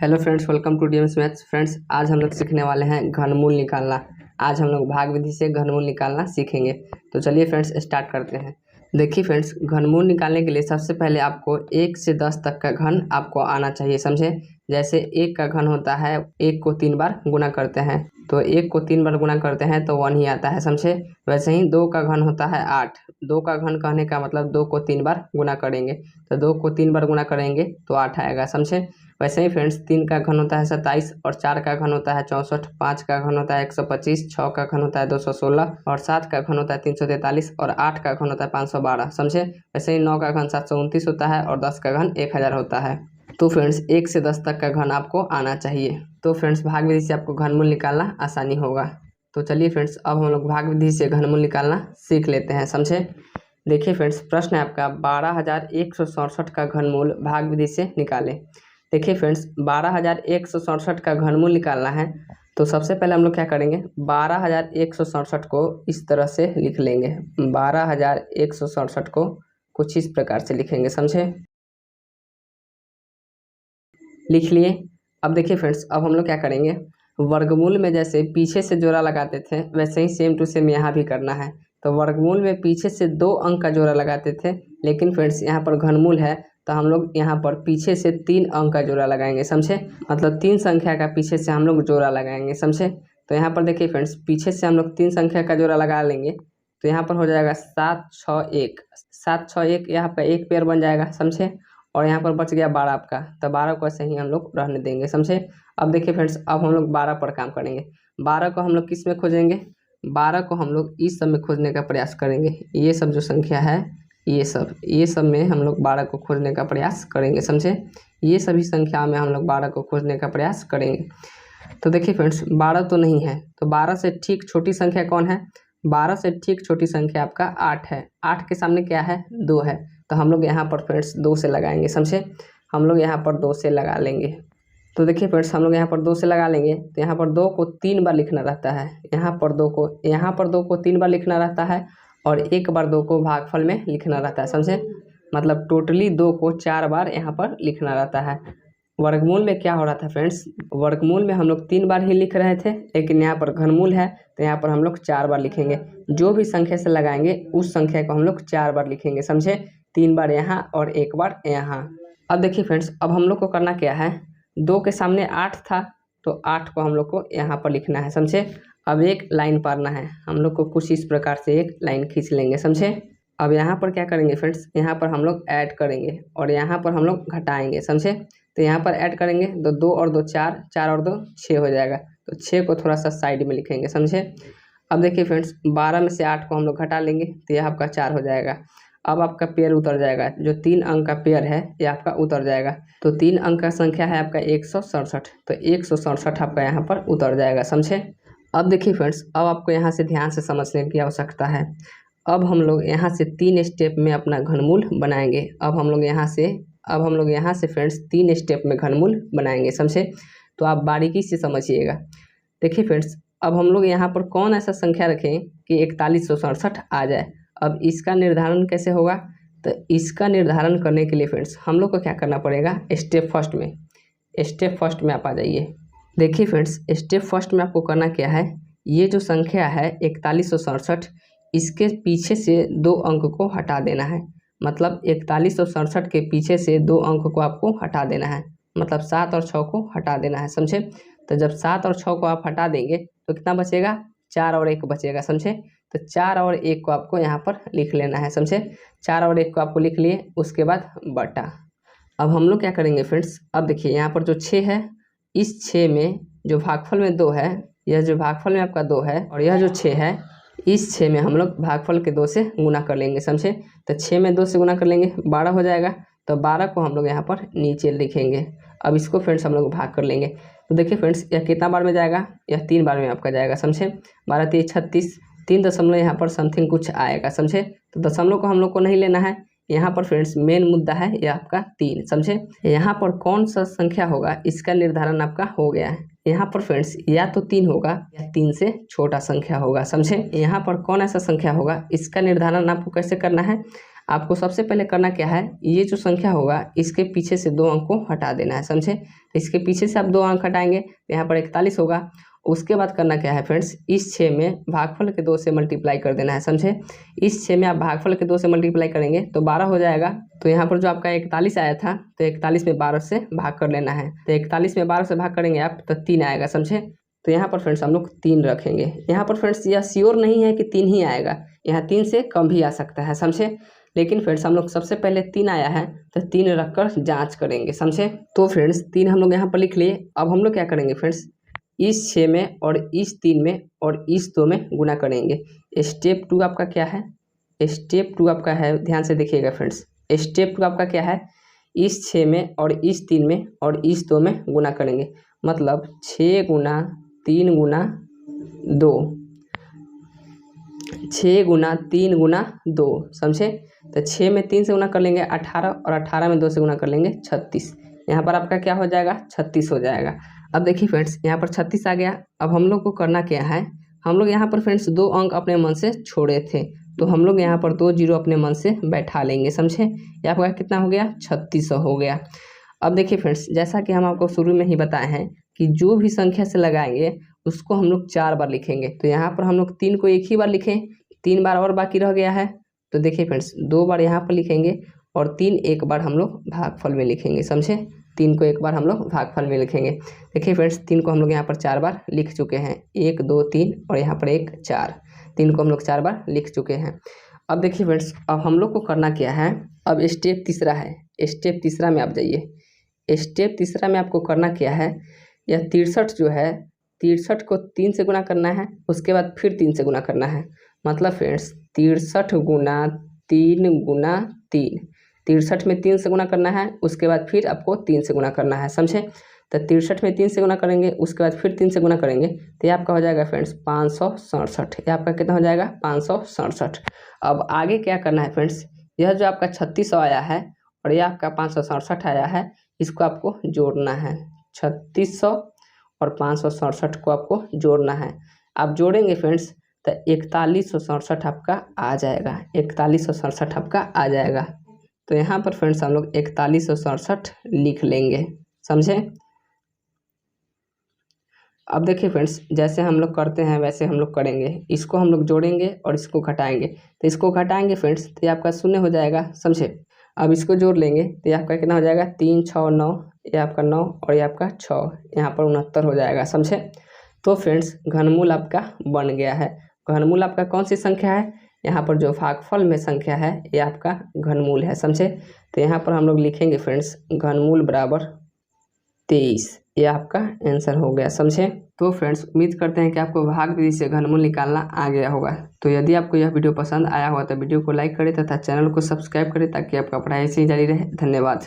Hello friends, welcome to DMS maths. Friends, आज हम लोग सीखने वाले हैं घनमूल निकालना। आज हम लोग भाग विधि से घनमूल निकालना सीखेंगे। तो चलिए फ्रेंड्स स्टार्ट करते हैं। देखिए फ्रेंड्स, घनमूल निकालने के लिए सबसे पहले आपको 1 से 10 तक का घन आपको आना चाहिए, समझे। जैसे 1 का घन होता है, 1 को 3 बार गुना करते हैं तो 1 को 3 बार गुना करते हैं तो 1 ही आता है, समझे। वैसे ही 2 का घन होता है 8। 2 का घन कहने का मतलब 2 को 3 बार गुना करेंगे तो 2 को 3 बार गुना करेंगे तो 8 आएगा, समझे। वैसे ही फ्रेंड्स 3 का घन होता है 27 और 4 का घन होता है 64, 5 का घन होता है 125, 6 का घन होता है 216 और 7 का घन होता है 343 और 8 का घन होता है 512, समझे। वैसे ही 9 का घन 729 होता है और 10 का घन 1000 होता है। तो फ्रेंड्स 1 से 10 तक का घन आपको आना चाहिए। तो फ्रेंड्स भाग विधि से आपको घनमूल निकालना आसानी होगा। तो चलिए फ्रेंड्स, अब हम लोग भाग विधि से घनमूल निकालना सीख लेते हैं, समझे। देखिए फ्रेंड्स, प्रश्न है आपका 12167 का घनमूल भाग विधि से निकालें। देखिए फ्रेंड्स, 12167 का घनमूल निकालना है तो सबसे पहले हम लोग क्या करेंगे, 12167 को इस तरह से लिख लेंगे। 12167 को कुछ इस प्रकार से लिखेंगे, समझे। लिख लिए। अब देखिए फ्रेंड्स, अब हम लोग क्या करेंगे, वर्गमूल में जैसे पीछे से जोड़ा लगाते थे वैसे ही सेम टू सेम यहाँ भी करना है। तो वर्गमूल में पीछे से 2 अंक का जोड़ा लगाते थे, लेकिन फ्रेंड्स यहाँ पर घनमूल है तो हम लोग यहाँ पर पीछे से 3 अंक का जोड़ा लगाएंगे, समझे। मतलब 3 संख्या का पीछे से हम लोग जोड़ा लगाएंगे, समझे। तो यहाँ पर देखिए फ्रेंड्स, पीछे से हम लोग 3 संख्या का जोड़ा लगा लेंगे तो यहाँ पर हो जाएगा 761। 761 यहाँ पर एक पेयर बन जाएगा, समझे। और यहाँ पर बच गया 12 आपका, तो 12 को ऐसे ही हम लोग रहने देंगे, समझे। अब देखिए फ्रेंड्स, अब हम लोग 12 पर काम करेंगे। 12 को हम लोग किस में खोजेंगे, 12 को हम लोग इस सब में खोजने का प्रयास करेंगे। ये सब जो संख्या है ये सब में हम लोग 12 को खोजने का प्रयास करेंगे, समझे। ये सभी संख्या में हम लोग 12 को खोजने का प्रयास करेंगे। तो देखिए फ्रेंड्स, 12 तो नहीं है तो 12 से ठीक छोटी संख्या कौन है, 12 से ठीक छोटी संख्या आपका 8 है। 8 के सामने क्या है, 2 है। तो हम लोग यहाँ पर फ्रेंड्स 2 से लगाएंगे, समझे। हम लोग यहाँ पर 2 से लगा लेंगे। तो देखिए फ्रेंड्स, हम लोग यहाँ पर 2 से लगा लेंगे तो यहाँ पर 2 को 3 बार लिखना रहता है। यहाँ पर 2 को 3 बार लिखना रहता है और एक बार 2 को भागफल में लिखना रहता है, समझे। मतलब टोटली 2 को 4 बार यहाँ पर लिखना रहता है। वर्गमूल में क्या हो रहा था फ्रेंड्स, वर्गमूल में हम लोग 3 बार ही लिख रहे थे, लेकिन यहाँ पर घनमूल है तो यहाँ पर हम लोग 4 बार लिखेंगे। जो भी संख्या से लगाएंगे उस संख्या को हम लोग 4 बार लिखेंगे, समझे। 3 बार यहाँ और 1 बार यहाँ। अब देखिए फ्रेंड्स, अब हम लोग को करना क्या है, 2 के सामने 8 था तो 8 को हम लोग को यहाँ पर लिखना है, समझे। अब एक लाइन पारना है, हम लोग को कुछ इस प्रकार से एक लाइन खींच लेंगे, समझे। अब यहाँ पर क्या करेंगे फ्रेंड्स, यहाँ पर हम लोग ऐड करेंगे और यहाँ पर हम लोग घटाएंगे, समझे। तो यहाँ पर ऐड करेंगे तो 2 और 2 4, 4 और 2 6 हो जाएगा। तो 6 को थोड़ा सा साइड में लिखेंगे, समझे। अब देखिए फ्रेंड्स, 12 में से 8 को हम लोग घटा लेंगे तो यह आपका 4 हो जाएगा। अब आपका पेयर उतर जाएगा, जो 3 अंक का पेयर है ये आपका उतर जाएगा। तो 3 अंक का संख्या है आपका 167, तो 167 आपका यहाँ पर उतर जाएगा, समझे। अब देखिए फ्रेंड्स, अब आपको यहाँ से ध्यान से समझने की आवश्यकता है। अब हम लोग यहाँ से 3 स्टेप में अपना घनमूल बनाएंगे। अब हम लोग यहाँ से फ्रेंड्स 3 स्टेप में घनमूल बनाएंगे, समझे। तो आप बारीकी से समझिएगा। देखिए फ्रेंड्स, अब हम लोग यहाँ पर कौन ऐसा संख्या रखें कि 4167 आ जाए। अब इसका निर्धारण कैसे होगा, तो इसका निर्धारण करने के लिए फ्रेंड्स हम लोग को क्या करना पड़ेगा, स्टेप फर्स्ट में आप आ जाइए। देखिए फ्रेंड्स, स्टेप फर्स्ट में आपको करना क्या है, ये जो संख्या है 4167, इसके पीछे से 2 अंक को हटा देना है। मतलब 4167 के पीछे से 2 अंक को आपको हटा देना है, मतलब 7 और 6 को हटा देना है, समझे। तो जब 7 और 6 को आप हटा देंगे तो कितना बचेगा, 4 और 1 बचेगा, समझे। तो 4 और 1 को आपको यहाँ पर लिख लेना है, समझे। 4 और 1 को आपको लिख लिए, उसके बाद बटा। अब हम लोग क्या करेंगे फ्रेंड्स, अब देखिए यहाँ पर जो 6 है, इस 6 में जो भागफल में 2 है, यह जो भागफल में आपका 2 है और यह जो 6 है, इस 6 में हम लोग भागफल के 2 से गुना कर लेंगे, समझे। तो 6 में 2 से गुना कर लेंगे, 12 हो जाएगा। तो 12 को हम लोग यहाँ पर नीचे लिखेंगे। अब इसको फ्रेंड्स हम लोग भाग कर लेंगे। तो देखिए फ्रेंड्स, यह कितना बार में जाएगा, यह 3 बार में आपका जाएगा, समझे। 12 3 36, 3 दशमलव यहाँ पर समथिंग कुछ आएगा, समझे। तो दशमलव को हम लोग को नहीं लेना है। यहाँ पर फ्रेंड्स मेन मुद्दा है ये आपका 3, समझे। यहाँ पर कौन सा संख्या होगा इसका निर्धारण आपका हो गया है। यहाँ पर फ्रेंड्स या तो 3 होगा या 3 से छोटा संख्या होगा, समझे। यहाँ पर कौन ऐसा संख्या होगा इसका निर्धारण आपको कैसे करना है, आपको सबसे पहले करना क्या है, ये जो संख्या होगा इसके पीछे से 2 अंक को हटा देना है, समझे। इसके पीछे से आप 2 अंक हटाएंगे तो यहाँ पर 41 होगा। उसके बाद करना क्या है फ्रेंड्स, इस 6 में भागफल के 2 से मल्टीप्लाई कर देना है, समझे। इस 6 में आप भागफल के 2 से मल्टीप्लाई करेंगे तो 12 हो जाएगा। तो यहाँ पर जो आपका 41 आया था तो 41 में 12 से भाग कर लेना है। तो 41 में 12 से भाग करेंगे आप तो 3 आएगा, समझे। तो यहाँ पर फ्रेंड्स हम लोग 3 रखेंगे। यहाँ पर फ्रेंड्स यह श्योर नहीं है कि 3 ही आएगा, यहाँ 3 से कम भी आ सकता है, समझे। लेकिन फ्रेंड्स हम लोग सबसे पहले 3 आया है तो 3 रखकर जांच करेंगे, समझे। तो फ्रेंड्स 3 हम लोग यहाँ पर लिख लिए। अब हम लोग क्या करेंगे फ्रेंड्स, इस 6 में और इस 3 में और इस 2 में गुना करेंगे। स्टेप 2 आपका क्या है, स्टेप 2 आपका है, ध्यान से देखिएगा फ्रेंड्स। स्टेप 2 आपका क्या है, इस 6 में और इस 3 में और इस 2 में गुना करेंगे। मतलब 6 गुना 3 गुना 2, 6 गुना 3 गुना 2, समझे। तो 6 में 3 से गुना कर लेंगे 18 और 18 में 2 से गुना कर लेंगे 36। यहाँ पर आपका क्या हो जाएगा, 36 हो जाएगा। अब देखिए फ्रेंड्स यहाँ पर 36 आ गया। अब हम लोग को करना क्या है, हम लोग यहाँ पर फ्रेंड्स 2 अंक अपने मन से छोड़े थे तो हम लोग यहाँ पर 2 जीरो अपने मन से बैठा लेंगे, समझे। ये आपका कितना हो गया, 3600 हो गया। अब देखिए फ्रेंड्स जैसा कि हम आपको शुरू में ही बताए हैं कि जो भी संख्या से लगाएंगे उसको हम लोग 4 बार लिखेंगे। तो यहाँ पर हम लोग 3 को एक ही बार लिखें, 3 बार और बाकी रह गया है। तो देखिए फ्रेंड्स 2 बार यहाँ पर लिखेंगे और 3 एक बार हम लोग भागफल में लिखेंगे, समझे। 3 को एक बार हम लोग भागफल में लिखेंगे। देखिए फ्रेंड्स 3 को हम लोग यहाँ पर 4 बार लिख चुके हैं, 1 2 3 और यहाँ पर 1 4, 3 को हम लोग 4 बार लिख चुके हैं। अब देखिए फ्रेंड्स अब हम लोग को करना क्या है, अब स्टेप तीसरा है। स्टेप तीसरा में आप जाइए। स्टेप तीसरा में आपको करना क्या है, यह 63 जो है 63 को 3 से गुना करना है, उसके बाद फिर 3 से गुना करना है। मतलब फ्रेंड्स 63 गुना 3 गुना 3, 63 में 3 से गुना करना है, उसके बाद फिर आपको 3 से गुना करना है, समझे। तो 63 में 3 से गुना करेंगे, उसके बाद फिर 3 से गुना करेंगे तो ये आपका हो जाएगा फ्रेंड्स 567। ये आपका कितना हो जाएगा, 567। अब आगे क्या करना है फ्रेंड्स, यह जो आपका 3600 आया है और यह आपका 567 आया है, इसको आपको जोड़ना है। 3600 और 567 को आपको जोड़ना है। आप जोड़ेंगे फ्रेंड्स तो 4167 आपका आ जाएगा, 4167 आपका आ जाएगा। तो यहाँ पर फ्रेंड्स हम लोग 4167 लिख लेंगे, समझे। अब देखिए फ्रेंड्स जैसे हम लोग करते हैं वैसे हम लोग करेंगे। इसको हम लोग जोड़ेंगे और इसको घटाएंगे। तो इसको घटाएंगे फ्रेंड्स तो ये आपका 0 हो जाएगा, समझे। अब इसको जोड़ लेंगे तो ये आपका कितना हो जाएगा, 3 6 9, ये आपका 9 और ये आपका 6, यहाँ पर 69 हो जाएगा, समझे। तो फ्रेंड्स घनमूल आपका बन गया है। घनमूल आपका कौन सी संख्या है, यहाँ पर जो भागफल में संख्या है ये आपका घनमूल है, समझे। तो यहाँ पर हम लोग लिखेंगे फ्रेंड्स घनमूल बराबर 23, ये आपका आंसर हो गया, समझे। तो फ्रेंड्स उम्मीद करते हैं कि आपको भाग विधि से घनमूल निकालना आ गया होगा। तो यदि आपको यह वीडियो पसंद आया होगा तो वीडियो को लाइक करें तथा चैनल को सब्सक्राइब करें ताकि आपका पढ़ाई ऐसे ही जारी रहे। धन्यवाद।